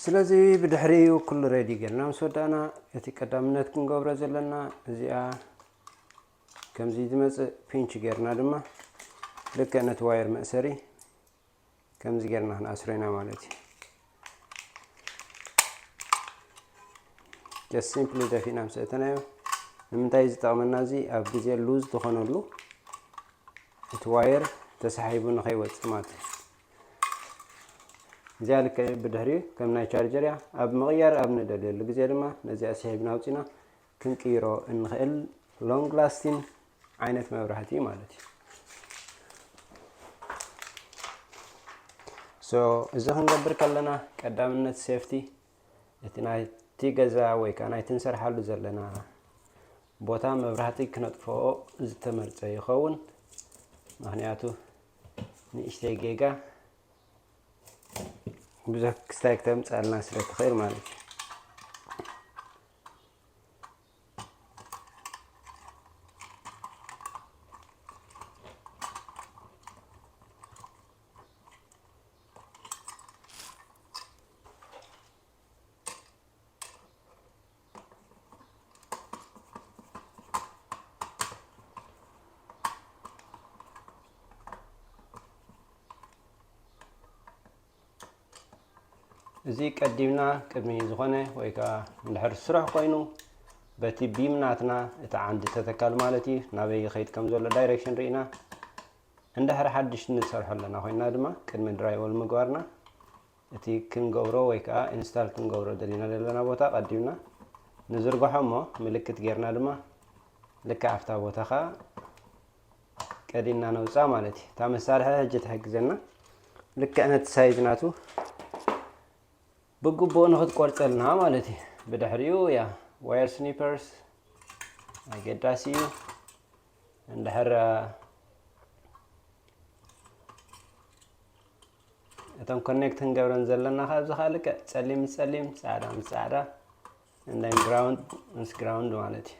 ስለዚህ ብድሕሪኡ ኩሉ ሬዲ ጌርና ምስ ወዳእና እቲ ቀዳምነት ክንገብሮ ዘለና እዚኣ ከምዚ ዝመጽእ ፒንች ጌርና ድማ ልክዕ ነቲ ዋየር መእሰሪ ከምዚ ጌርና ክንኣስሮ ኢና ማለት እዩ just simply ደፊና ምስእተናዮ ንምንታይ ዝጠቕመና እዚ ኣብ ግዜ ሉዝ ዝኾነሉ እቲ ዋየር ተሰሓይቡ ንኸይወፅእ ማለት እዩ እዚኣ ልክዕ ብድሕሪኡ ከም ናይ ቻርጀር እያ ኣብ ምቕያር ኣብ ንደልየሉ ግዜ ድማ ነዚኣ ሰሒብና ኣውፂና ክንቅይሮ እንኽእል ሎንግ ላስቲንግ ዓይነት መብራህቲ ማለት እዩ ሶ እዚ ክንገብር ከለና ቀዳምነት ሴፍቲ እቲ ናይቲ ገዛ ወይ ከዓ ናይቲ እንሰርሓሉ ዘለና ቦታ መብራህቲ ክነጥፍኦ ዝተመርፀ ይኸውን ምክንያቱ ንእሽተይ ጌጋ ብዙሕ ክስታይ ክተምፅአልና ስለ ትኽእል ማለት እዩ እዚ ቀዲምና ቅድሚ ዝኾነ ወይ ከዓ እንድሕር ስራሕ ኮይኑ በቲ ቢምናትና እቲ ዓንዲ ተተካል ማለት እዩ ናበይ ይኸይድ ከም ዘሎ ዳይሬክሽን ርኢና እንድሕር ሓድሽ ንሰርሖ ኣለና ኮይና ድማ ቅድሚ ድራይወል ምግባርና እቲ ክንገብሮ ወይ ከዓ ኢንስታል ክንገብሮ ደሊና ዘለና ቦታ ቀዲምና ንዝርግሖ እሞ ምልክት ጌርና ድማ ልክዕ ኣፍታ ቦታኻ ቀዲምና ነውፃ ማለት እዩ እታ መሳርሒ ሕጂ ትሕግዘና ልክዕ ነቲ ሳይዝናቱ بقبو ناخد قرصلنا مالتي بدحريو يا واير سنيبرز اجداسيو اندحر اتم كونكت نغبرن زلنا خابز خالك صليم صليم صعدا and then ground مالتي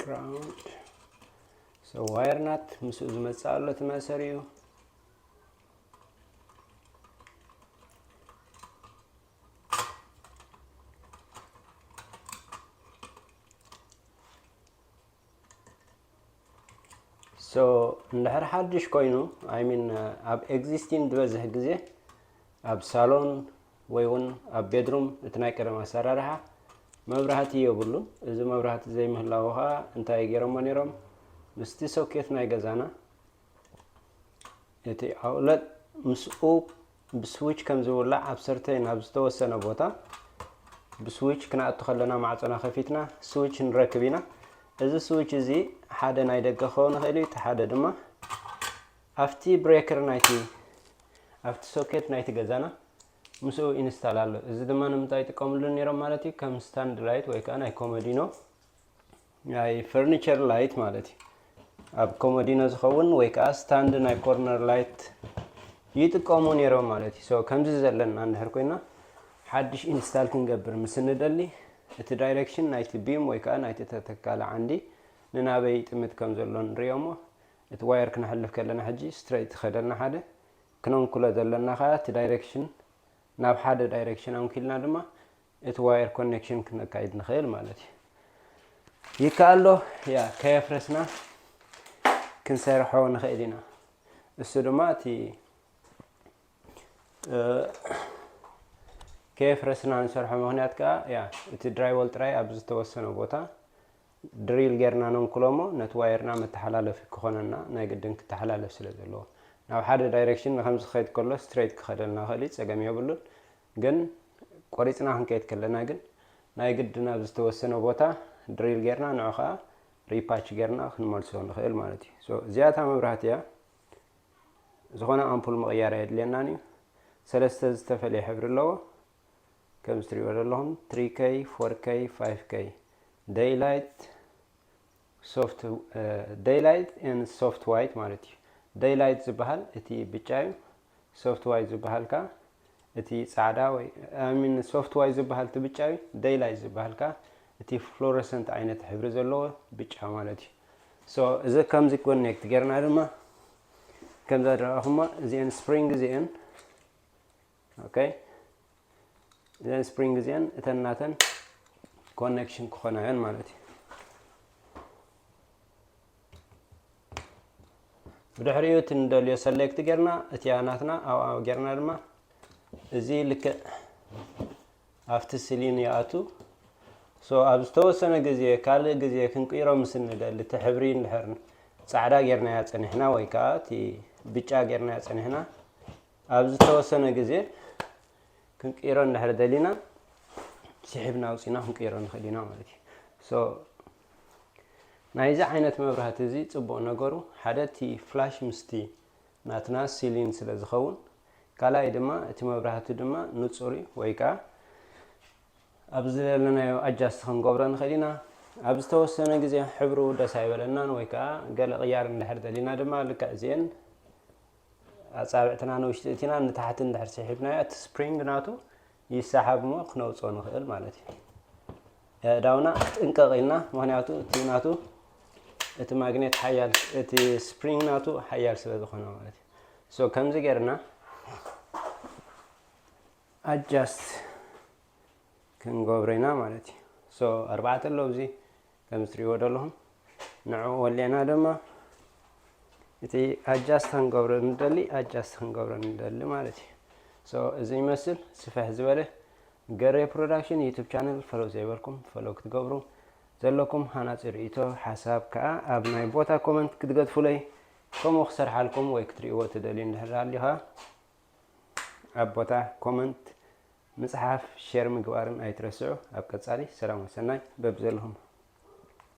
ground so wire nut مسو ዝመጻለት መሰሪው so እንድሕር ሓድሽ ኮይኑ I mean ኣብ existing ድበዝሕ ግዜ ኣብ ሳሎን ወይ እውን ኣብ ቤድሩም እቲ ናይ ቀደም ኣሰራርሓ መብራህቲ የብሉን እዚ መብራህቲ ዘይምህላውኻ እንታይ ገይሮሞ ነይሮም ምስቲ ሶኬት ናይ ገዛና እቲ ኣውለት ምስኡ ብስዊች ከም ዝውላዕ ኣብ ሰርተይን ኣብ ዝተወሰነ ቦታ ብስዊች ክነኣቱ ከለና ማዕጾና ከፊትና ስዊች ንረክብ ኢና እዚ ስዊች እዚ ሓደ ናይ ደገ ክኸውን ይኽእል እዩ እቲ ሓደ ድማ ኣፍቲ ብሬከር ናይቲ ኣፍቲ ሶኬት ናይቲ ገዛና مسو ኢንስታል አለ እዚ ድማ ንምንታይ ተቀምሉን ነይሮም ማለት እዩ ከም ስታንድ ላይት ወይ ከዓ ናይ ኮሞዲኖ ናይ ፈርኒቸር ላይት ማለት እዩ ኣብ ኮሞዲኖ ዝኸውን ወይ ከዓ ስታንድ ናይ ኮርነር ላይት ይጥቀሙ ነይሮም ማለት እዩ ሶ ከምዚ ዘለና እንድሕር ኮይና ሓድሽ ኢንስታል ክንገብር ምስ እንደሊ እቲ ዳይሬክሽን ናይቲ ቢም ወይ ከዓ ናይቲ ተተካለ ዓንዲ ንናበይ ጥምት ከም ዘሎ ንሪኦሞ እቲ ዋየር ክነሕልፍ ከለና ሕጂ ስትሬት ኸደልና ሓደ ክነንኩሎ ዘለና ኸ እቲ ዳይሬክሽን ናብ ሓደ ዳይሬክሽን አንኪልና ድማ እቲ ዋየር ኮኔክሽን ክነካይድ ንኽእል ማለት እዩ ይካኣሎ ያ ከየፍረስና ክንሰርሖ ንኽእል ኢና እሱ ድማ እቲ ከየፍረስና ንሰርሖ ምክንያት ከዓ ያ እቲ ድራይወል ጥራይ ኣብ ዝተወሰነ ቦታ ድሪል ጌርና ነንኩሎሞ ነቲ ዋየርና መተሓላለፊ ክኾነና ናይ ግድን ክተሓላለፍ ስለ ዘለዎ ናብ ሓደ ዳይሬክሽን ከምዚ ኸይድ ከሎ ስትሬት ክኸደልና ኸሊ ፀገም የብሉን ግን ቆሪጽና ክንከይድ ከለና ግን ናይ ግድን ኣብ ዝተወሰነ ቦታ ድሪል ጌርና ንዑ ከዓ ሪፓች ገርና ክንመልሶ ንኽእል ማለት እዩ ሶ እዚያታ መብራህቲ እያ ዝኾነ ኣምፑል መቕያር የድልየናን እዩ ሰለስተ ዝተፈለየ ሕብሪ ኣለዎ ከም ትሪእዎ ዘለኹም 3K 4K 5K daylight and soft white ማለት እዩ daylight ዝበሃል እቲ ብጫ እዩ soft white ዝበሃል ካ እቲ ጻዕዳ ወይ አሚን soft white ዝበሃል እቲ ብጫ እዩ daylight ዝበሃል ካ እቲ fluorescent ዓይነት ሕብሪ ዘለዎ ብጫ ማለት እዩ ሶ እዚ ከምዚ ኮኔክት ገርና ድማ ከምዛ ደረኹማ እዚአን ስፕሪንግ እዚአን ኦኬ እዚአን ስፕሪንግ እዚአን እተናተን ኮኔክሽን ክኾናየን ማለት እዩ ብድሕሪኡ ትንደልዮ ሰሌክት ገርና እቲ ያናትና ኣብ ገርና ድማ እዚ ልክ ኣፍቲ ሲሊን ይኣቱ ሶ ኣብ ዝተወሰነ ግዜ ካልእ ግዜ ክንቅይሮ ምስ እንደሊ እቲ ሕብሪ እንድሕር ጻዕዳ ገርና ያጸኒሕና ወይ ከዓ እቲ ብጫ ገርና ያጸኒሕና ኣብ ዝተወሰነ ግዜ ክንቅይሮ እንድሕር ደሊና ስሒብና ውፂና ክንቅይሮ ንኽእል ኢና ማለት እዩ ሶ ናይዚ ዓይነት መብራህቲ እዚ ጽቡቕ ነገሩ ሓደ እቲ ፍላሽ ምስቲ ናትና ሲሊን ስለ ዝኸውን ካልኣይ ድማ እቲ መብራህቲ ድማ ንጹር ወይ ከዓ ኣብ ዝደለናዮ ኣጃስት ክንገብሮ ንኽእል ኢና ኣብ ዝተወሰነ ግዜ ሕብሩ ደስ ኣይበለናን ወይ ከዓ ገለ ቅያር እንድሕር ደሊና ድማ ልክዕ እዚአን ኣጻብዕትና ንውሽጢ እቲና ንታሕቲ እንድሕር ስሒብናዮ እቲ ስፕሪንግ ናቱ ይሰሓብ እሞ ክነውፅኦ ንኽእል ማለት እዩ ኣእዳውና ጥንቀቕ ኢልና ምክንያቱ እቲ ናቱ እቲ ማግኔት ሓያል እቲ ስፕሪንግ ናቱ ሓያል ስለ ዝኾነ ማለት እዩ ሶ ከምዚ ጌርና ኣጃስት ክንገብሮ ኢና ማለት እዩ ሶ ኣርባዕተ ኣለዉ እዚ ከም ትሪእዎ ዘለኹም ንዕኡ ወሊዕና ድማ እቲ ኣጃስት ክንገብሮ ንደሊ ማለት እዩ ሶ እዚ ይመስል ስፍሕ ዝበለ ገሬ ፕሮዳክሽን ዩቱብ ቻነል ፈሎ ዘይበልኩም ፈሎ ክትገብሩ ዘለኩም ሃናፂ ርእይቶ ሓሳብ ከዓ ኣብ ናይ ቦታ ኮመንት ክትገድፉለይ ከምኡ ክሰርሓልኩም ወይ ክትሪእዎ ትደልዩ እንድሕር ሃልዩኻ ኣብ ቦታ ኮመንት ምጽሓፍ ሼር ምግባርን ኣይትረስዑ ኣብ ቀጻሊ ሰላም ወሰናይ በብዘለኹም